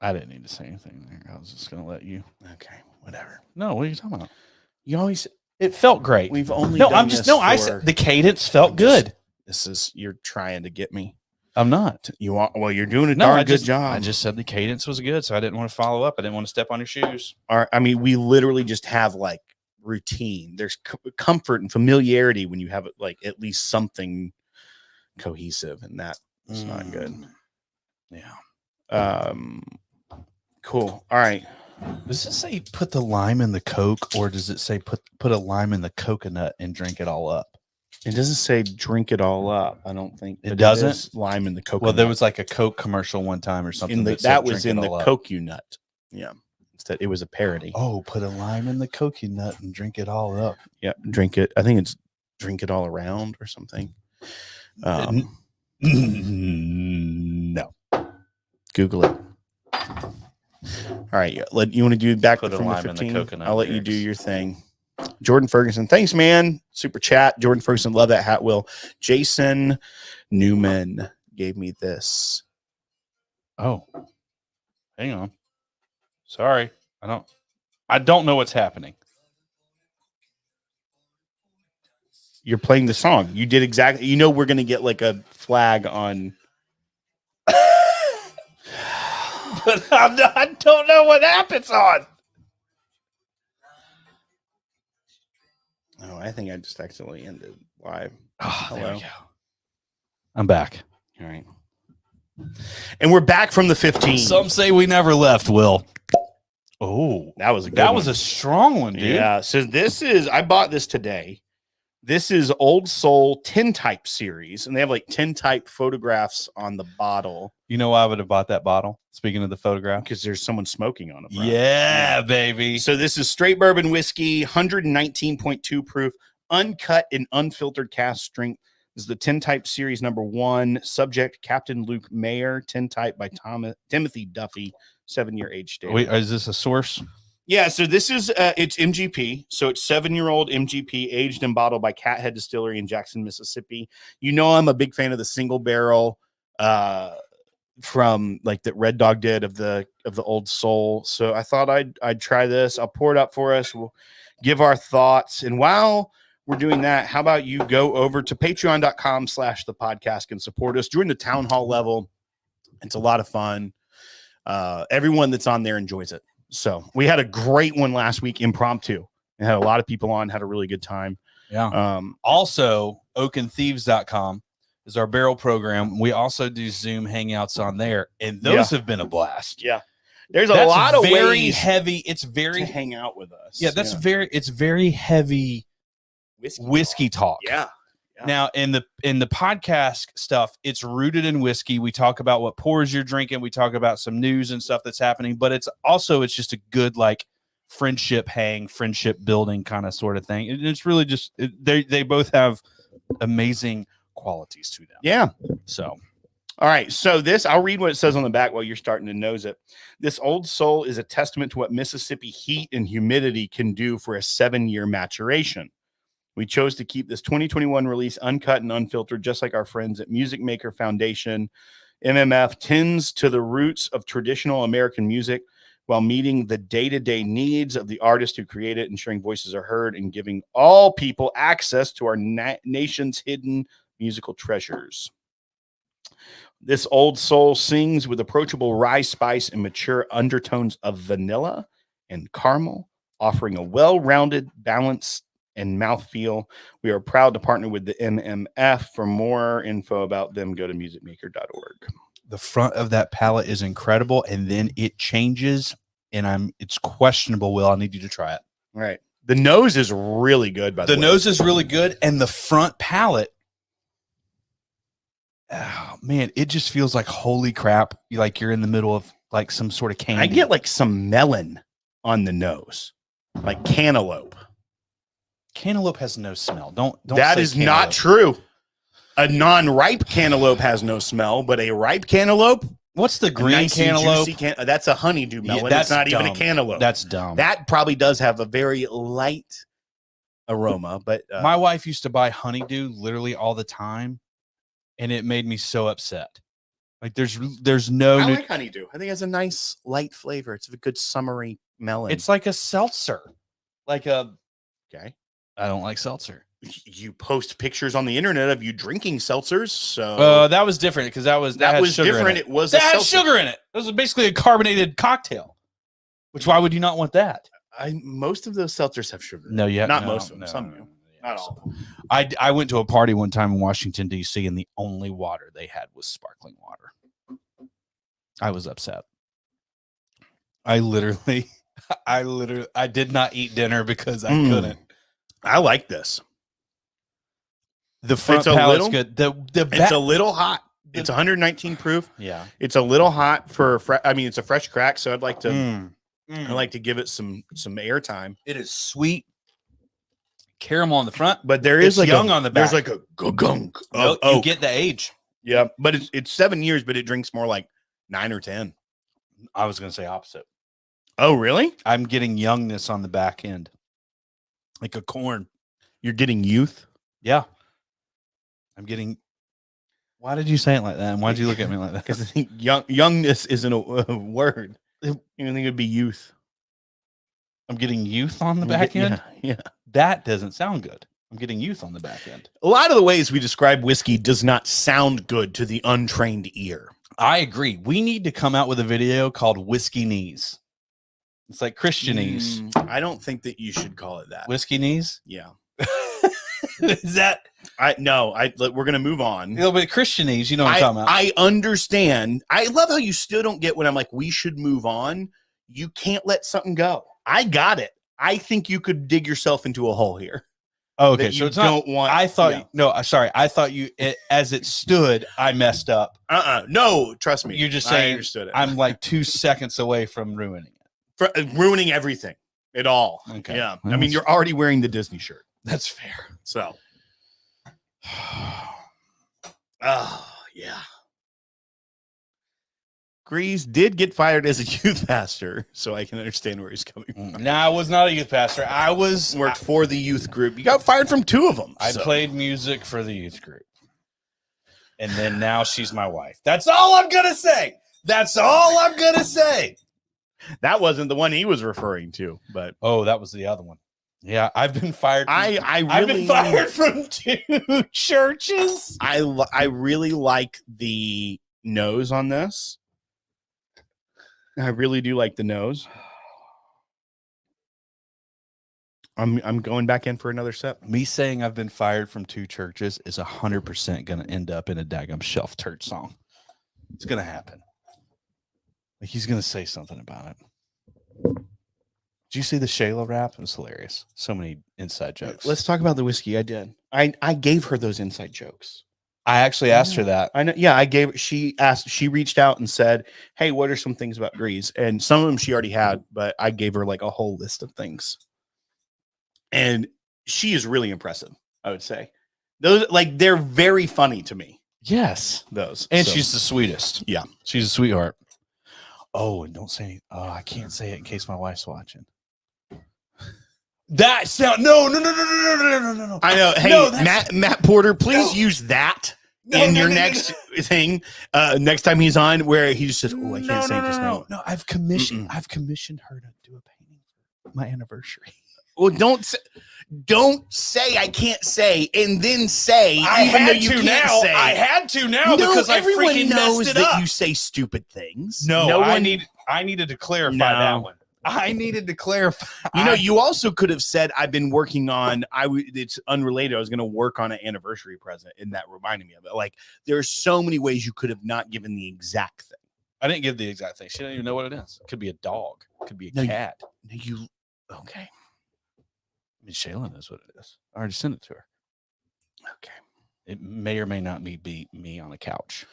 I didn't need to say anything there. I was just going to let you. Okay, whatever. No, what are you talking about? You always. It felt great. We've only. No, done I'm just this I for- said the cadence felt good. You're trying to get me. I'm not. You are. Well, you're doing a darn good job. I just said the cadence was good, so I didn't want to follow up. I didn't want to step on your shoes. I mean, we literally just have like routine. There's comfort and familiarity when you have like at least something cohesive, and that is not good. Yeah. Cool. All right. Does it say put the lime in the Coke, or does it say put a lime in the coconut and drink it all up? It doesn't say drink it all up. I don't think it doesn't. Lime in the coconut. Well, there was like a Coke commercial one time or something. That was in the coconut. Yeah. Instead, it was a parody. Oh, put a lime in the coconut and drink it all up. Yeah, drink it. I think it's drink it all around or something. No. Google it. All right, you want to do back Put from a lime the 15? in the coconut I'll let you do your thing. Jordan Ferguson, thanks, man. Super chat. Jordan Ferguson, love that hat. Will Jason Newman gave me this. Oh, hang on. Sorry, I don't know what's happening. You're playing the song. You did exactly. You know we're gonna get like a flag on. But I don't know what app it's on. Oh, I think I just accidentally ended live. Oh, there we go. I'm back. All right. And we're back from the 15. Some say we never left, Will. Oh, that was a good one. Was a strong one, dude. Yeah. So I bought this today. This is Old Soul Tintype series, and they have like Tintype photographs on the bottle. You know why I would have bought that bottle? Speaking of the photograph, because there's someone smoking on it. Yeah, baby. So this is straight bourbon whiskey, 119.2 proof, uncut and unfiltered cask strength. This is the Tintype series #1. Subject Captain Luke Mayer. Tintype by Timothy Duffy. 7-year age date. Wait, is this a source? Yeah, so this is it's MGP. So it's 7-year-old MGP, aged and bottled by Cathead Distillery in Jackson, Mississippi. You know I'm a big fan of the single barrel from like that Red Dog did of the Old Soul. So I thought I'd try this. I'll pour it up for us. We'll give our thoughts. And while we're doing that, how about you go over to patreon.com/thepodcast and support us. Join the town hall level. It's a lot of fun. Everyone that's on there enjoys it. So we had a great one last week, impromptu, and had a lot of people on, had a really good time. Yeah. Also, oakenthieves.com is our barrel program. We also do Zoom hangouts on there, and those have been a blast. Yeah. There's a lot of very ways heavy. It's very to hang out with us. Yeah, it's very heavy whiskey talk. Yeah. Now in the podcast stuff, it's rooted in whiskey. We talk about what pours you're drinking. We talk about some news and stuff that's happening, but it's just a good like friendship building kind of sort of thing. It's really just they both have amazing qualities to them. Yeah. So, all right. So I'll read what it says on the back while you're starting to nose it. This Old Soul is a testament to what Mississippi heat and humidity can do for a 7-year maturation. We chose to keep this 2021 release uncut and unfiltered, just like our friends at Music Maker Foundation. MMF tends to the roots of traditional American music while meeting the day-to-day needs of the artists who create it, ensuring voices are heard and giving all people access to our nation's hidden musical treasures. This Old Soul sings with approachable rye spice and mature undertones of vanilla and caramel, offering a well-rounded, balanced, and mouthfeel. We are proud to partner with the MMF. For more info about them, go to musicmaker.org. The front of that palette is incredible, and then it changes, and it's questionable. Will, I need you to try it. All right. The nose is really good, by the way. The nose is really good, and the front palette, oh man, it just feels like holy crap. Like you're in the middle of like some sort of candy. I get like some melon on the nose, like cantaloupe. Cantaloupe has no smell. Don't. That is not true. A non-ripe cantaloupe has no smell, but a ripe cantaloupe. What's the green cantaloupe? That's a honeydew melon. That's not dumb. even a cantaloupe. That's dumb. That probably does have a very light aroma, but my wife used to buy honeydew literally all the time, and it made me so upset. Like there's no. I like honeydew. I think it has a nice light flavor. It's a good summery melon. It's like a seltzer, okay. I don't like seltzer. You post pictures on the internet of you drinking seltzers, so that was different because that was different. It was that had sugar in it. It was basically a carbonated cocktail. Which why would you not want that? Most of those seltzers have sugar. No, yeah, not most of them. Some do. Not all. I went to a party one time in Washington D.C. and the only water they had was sparkling water. I was upset. I did not eat dinner because I couldn't. I like this. The front palette's good. It's a little hot. It's 119 proof. Yeah. It's a little hot for it's a fresh crack, so I'd like to I like to give it some air time. It is sweet. Caramel on the front, but there is like young on the back. There's like a gunk of you get the age. Yeah, but it's 7 years, but it drinks more like 9 or 10. I was going to say opposite. Oh, really? I'm getting youngness on the back end. Like a corn. You're getting youth? Yeah. I'm getting. Why did you say it like that? And why did you look at me like that? Because I think youngness isn't a word. You think it'd be youth. I'm getting youth on the back end? Yeah. That doesn't sound good. I'm getting youth on the back end. A lot of the ways we describe whiskey does not sound good to the untrained ear. I agree. We need to come out with a video called Whiskey Knees. It's like Christianese. I don't think that you should call it that. Whiskey Knees? Yeah. Is that? We're gonna move on. A little bit Christianese, you know what I'm talking about. I understand. I love how you still don't get when I'm like, we should move on. You can't let something go. I got it. I think you could dig yourself into a hole here. Oh, okay, so it's don't not, want. I thought sorry. I thought as it stood, I messed up. No, trust me. You're just saying. I understood it. I'm like 2 seconds away from ruining it. Ruining everything. It all. Okay. Yeah. I mean, you're already wearing the Disney shirt. That's fair. So. Oh, yeah. Greeze did get fired as a youth pastor, so I can understand where he's coming from. No, I was not a youth pastor. I worked for the youth group. You got fired from 2 of them. I played music for the youth group. And then now she's my wife. That's all I'm going to say. That's all I'm going to say. That wasn't the one he was referring to, but that was the other one. Yeah, I've been fired. I've been fired from 2 churches. I really like the nose on this. I really do like the nose. I'm going back in for another sip. Me saying I've been fired from 2 churches is 100% going to end up in a daggum shelf church song. It's going to happen. Like he's going to say something about it. Did you see the Shayla rap? It was hilarious. So many inside jokes. Let's talk about the whiskey. I did. I gave her those inside jokes. I actually asked her that. I know. Yeah, she reached out and said, "Hey, what are some things about Greeze?" And some of them she already had, but I gave her like a whole list of things. And she is really impressive, I would say. Those they're very funny to me. Yes. Those. And she's the sweetest. Yeah. She's a sweetheart. Oh, and don't say I can't say it in case my wife's watching. That sound no. I know. Hey, Matt Porter, please use that in your next thing. Next time he's on, where he just says, "Oh, I can't say this now." No, I've commissioned her to do a painting for my anniversary. Well, don't say I can't say, and then say even though you can't say. I had to now because I freaking knows messed it that up. You say stupid things. No, I needed to clarify that one. I needed to clarify. You also could have said, I've been working on, it's unrelated. I was going to work on an anniversary present. And that reminded me of it. Like, there's so many ways you could have not given the exact thing. I didn't give the exact thing. She didn't even know what it is. It could be a dog. It could be a cat. Okay. I mean, Shayla knows what it is. I already sent it to her. Okay. It may or may not be me on a couch.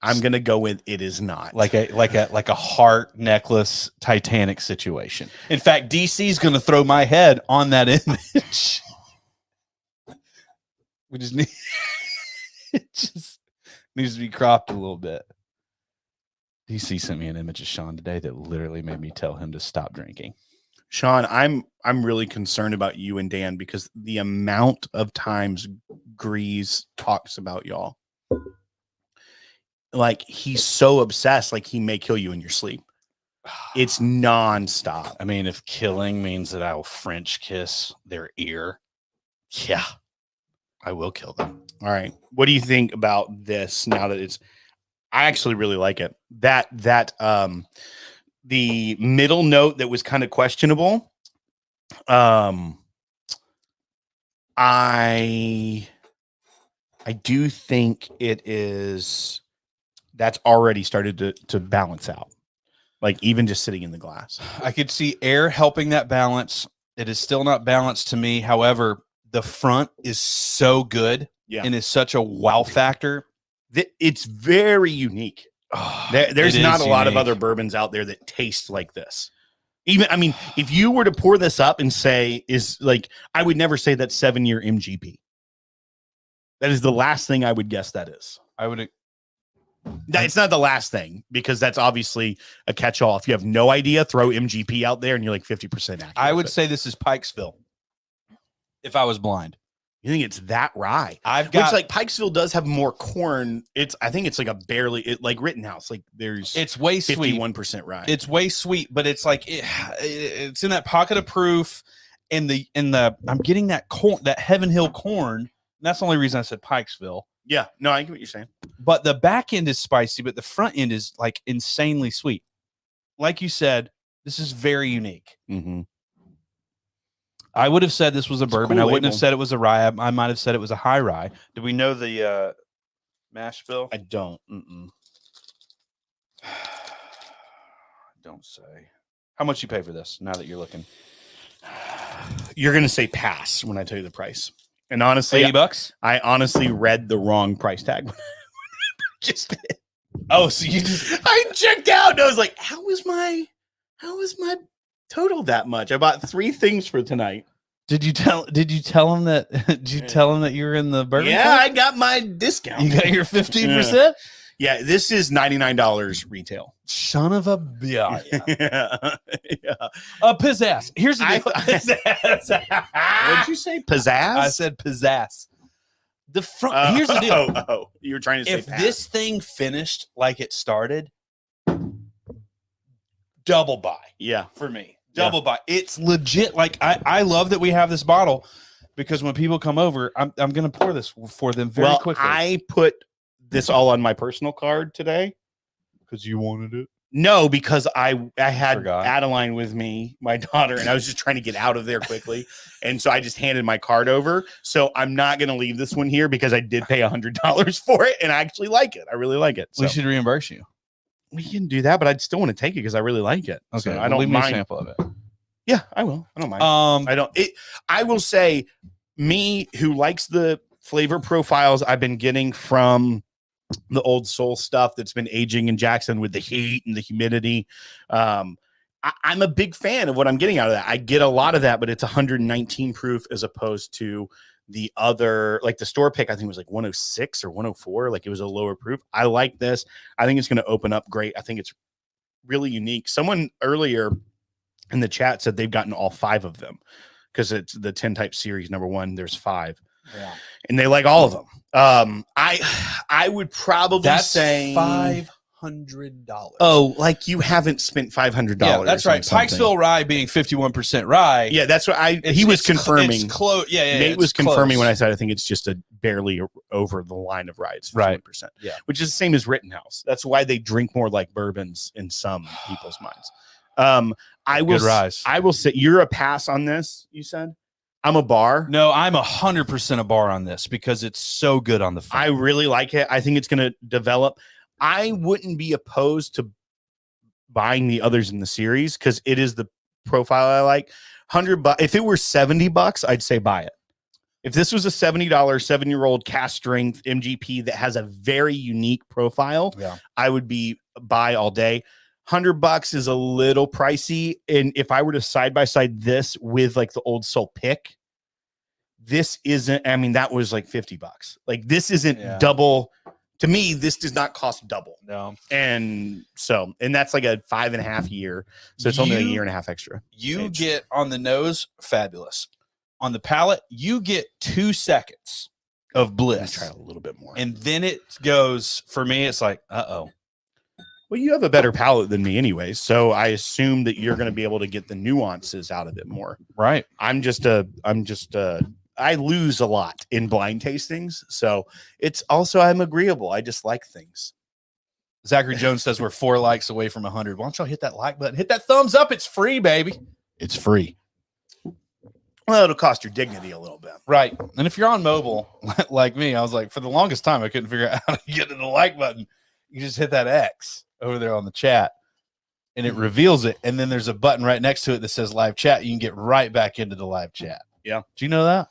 I'm gonna go with it is not like a heart necklace Titanic situation. In fact, DC is gonna throw my head on that image. We just need it just needs to be cropped a little bit. DC sent me an image of Sean today that literally made me tell him to stop drinking. Sean, I'm really concerned about you and Dan because the amount of times Greeze talks about y'all. Like, he's so obsessed, like he may kill you in your sleep. It's nonstop. I mean, if killing means that I will French kiss their ear, yeah, I will kill them. All right. What do you think about this now that it's, I actually really like it. That the middle note that was kind of questionable. I do think it is, that's already started to balance out. Like, even just sitting in the glass. I could see air helping that balance. It is still not balanced to me. However, the front is so good and is such a wow factor. It's very unique. There's not a lot of other bourbons out there that taste like this. Even, I mean, if you were to pour this up and say, is like, I would never say that's 7-year MGP. That is the last thing I would guess that is. It's not the last thing, because that's obviously a catch-all. If you have no idea, throw MGP out there and you're like 50% accurate. I would say this is Pikesville. If I was blind. You think it's that rye? I've got, which, like, Pikesville does have more corn. I think it's like a barely, like Rittenhouse. Like, it's way 51% rye. It's way sweet, but it's like it's in that pocket of proof. And I'm getting that corn, that Heaven Hill corn. And that's the only reason I said Pikesville. Yeah, no, I get what you're saying. But the back end is spicy, but the front end is like insanely sweet. Like you said, this is very unique. Mm-hmm. I would have said this was a bourbon. Cool I wouldn't label. have said it was a rye. I might have said it was a high rye. Do we know the mash bill? I don't. Don't say. How much you pay for this now that you're looking? You're going to say pass when I tell you the price. And honestly, $80. I honestly read the wrong price tag. Just oh, so you just I checked out and I was like, how is my total that much? I bought 3 things for tonight. Did you tell him that you were in the bourbon? Yeah, club? I got my discount. You got your 15%? Yeah, this is $99 retail. Son of a bitch. Yeah. Pizzazz. Here's the deal. Pizzazz. What'd you say? Pizzazz? I said pizzazz. The front. Here's the deal. You were trying to say if this thing finished like it started, double buy. Yeah, for me. Double buy. It's legit. Like, I love that we have this bottle, because when people come over, I'm gonna pour this for them very quickly. I put this all on my personal card today because you wanted it. No, because I had Adeline with me, my daughter, and I was just trying to get out of there quickly, and so I just handed my card over. So I'm not going to leave this one here because I did pay $100 for it, and I actually like it. I really like it. So we should reimburse you. We can do that, but I'd still want to take it because I really like it. Okay, so I don't leave mind. Me a sample of it. Yeah, I will. I don't mind. I don't. I will say, me who likes the flavor profiles I've been getting from the Old Soul stuff that's been aging in Jackson with the heat and the humidity. I'm a big fan of what I'm getting out of that. I get a lot of that, but it's 119 proof as opposed to the other, like the store pick, I think was like 106 or 104. Like, it was a lower proof. I like this. I think it's going to open up great. I think it's really unique. Someone earlier in the chat said they've gotten all 5 of them because it's the 10 type series. Number 1, there's 5. Yeah. And they like all of them. I would probably say $500. Oh, like you haven't spent $500. Yeah, that's right. Pikesville rye being 51% rye. Yeah, that's what he was confirming. It's close. Yeah. Nate was confirming when I said I think it's just a barely over the line of rye. It's 51%. Right. Yeah. Which is the same as Rittenhouse. That's why they drink more like bourbons in some people's minds. I Good rise. will say you're a pass on this. You said I'm a bar. No, I'm 100% a bar on this because it's so good on the phone. I really like it. I think it's going to develop. I wouldn't be opposed to buying the others in the series because it is the profile I like. $100. If it were $70, I'd say buy it. If this was a $70 7-year-old cast strength MGP that has a very unique profile, I would be buy all day. $100 is a little pricey, and if I were to side by side this with like the Old Soul pick, this isn't. I mean, that was like $50. Like this isn't double. To me, this does not cost double. No, and that's like a 5.5 year, so it's only a year and a half extra. You get on the nose, fabulous. On the palate, you get 2 seconds of bliss. Try a little bit more, and then it goes. For me, it's like, uh-oh. Well, you have a better palate than me anyway, so I assume that you're going to be able to get the nuances out of it more. Right. I lose a lot in blind tastings, so it's also I'm agreeable. I just like things. Zachary Jones says we're 4 likes away from 100. Why don't y'all hit that like button? Hit that thumbs up. It's free, baby. It's free. Well, it'll cost your dignity a little bit. Right. And if you're on mobile, like me, I was like, for the longest time, I couldn't figure out how to get to the like button. You just hit that X over there on the chat, and it reveals it. And then there's a button right next to it that says live chat. You can get right back into the live chat. Yeah. Do you know that?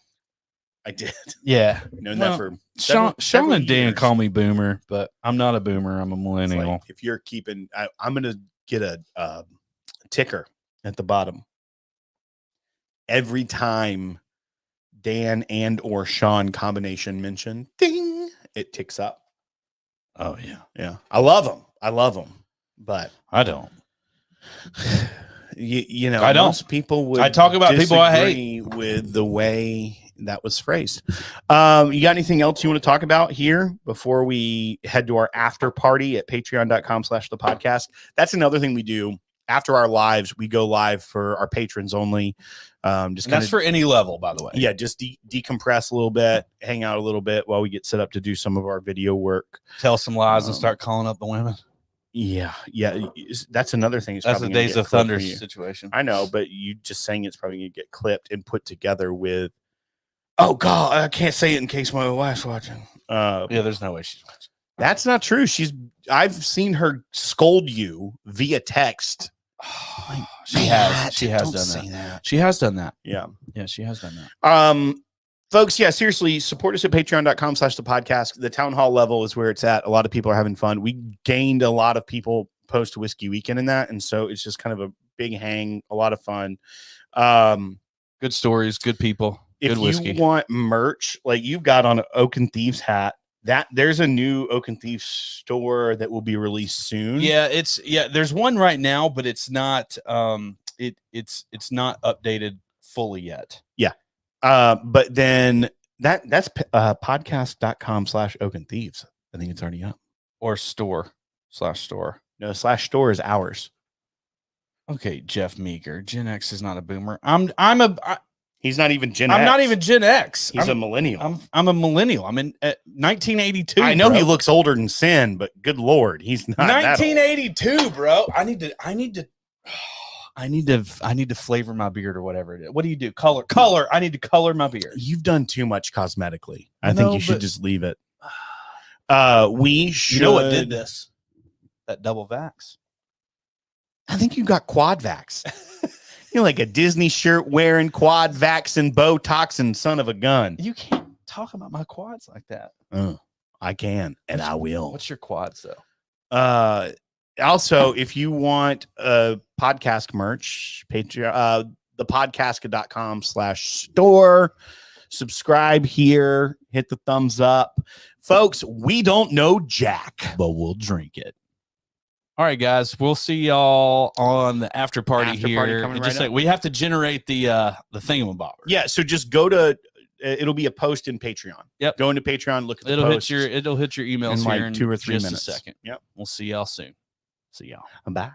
I did. Yeah. Known that for Sean and Dan years. call me boomer, but I'm not a boomer. I'm a millennial. Like if you're keeping, I'm going to get a ticker at the bottom. Every time Dan and or Sean combination mention, ding, it ticks up. Oh, yeah. Yeah. I love them. But I don't. You know, I don't. most people would. I talk about people I hate with the way that was phrased. You got anything else you want to talk about here before we head to our after party at patreon.com/the podcast? That's another thing we do. After our lives, we go live for our patrons only. That's for any level, by the way. Yeah, just decompress a little bit, hang out a little bit while we get set up to do some of our video work. Tell some lies and start calling up the women. Yeah. That's another thing. That's the Days of Thunder situation. I know, but you just saying it's probably going to get clipped and put together with, oh, God, I can't say it in case my wife's watching. Yeah, there's no way she's watching. That's not true. I've seen her scold you via text. She has done that. She has done that. Yeah. Yeah, she has done that. Folks, yeah, seriously, support us at patreon.com/the podcast. The town hall level is where it's at. A lot of people are having fun. We gained a lot of people post Whiskey Weekend in that. And so it's just kind of a big hang, a lot of fun. Good stories, good people, good whiskey. If you want merch, like you've got on an Oak and Thieves hat, there's a new Oak and Thieves store that will be released soon. Yeah, there's one right now, but it's not it's not updated fully yet. Yeah. But then that's podcast.com/Oak and Thieves. I think it's already up. Or store. No, /store is ours. Okay, Jeff Meeker. Gen X is not a boomer. He's not even Gen X. I'm not even Gen X. He's a millennial. I'm a millennial. I'm in 1982. I know he looks older than sin, but good Lord, he's not 1982, bro. I need to flavor my beard or whatever it is. What do you do? Color. I need to color my beard. You've done too much cosmetically. I think you should just leave it. We should. You know what did this? That double vax. I think you got quad vax. You're like a Disney shirt wearing quad vax and Botox and son of a gun. You can't talk about my quads like that. I can, and I will. What's your quads though? Also, if you want podcast merch, Patreon, thepodcast.com/store. Subscribe here, hit the thumbs up. Folks, we don't know Jack, but we'll drink it. All right, guys, we'll see y'all on the after party here. We have to generate the thingamabobber. Yeah, so just go to it'll be a post in Patreon. Yep. Go into Patreon, look at the post. It'll hit your emails in here like 2 or 3 just minutes. A second. Yep. We'll see y'all soon. See y'all. Bye.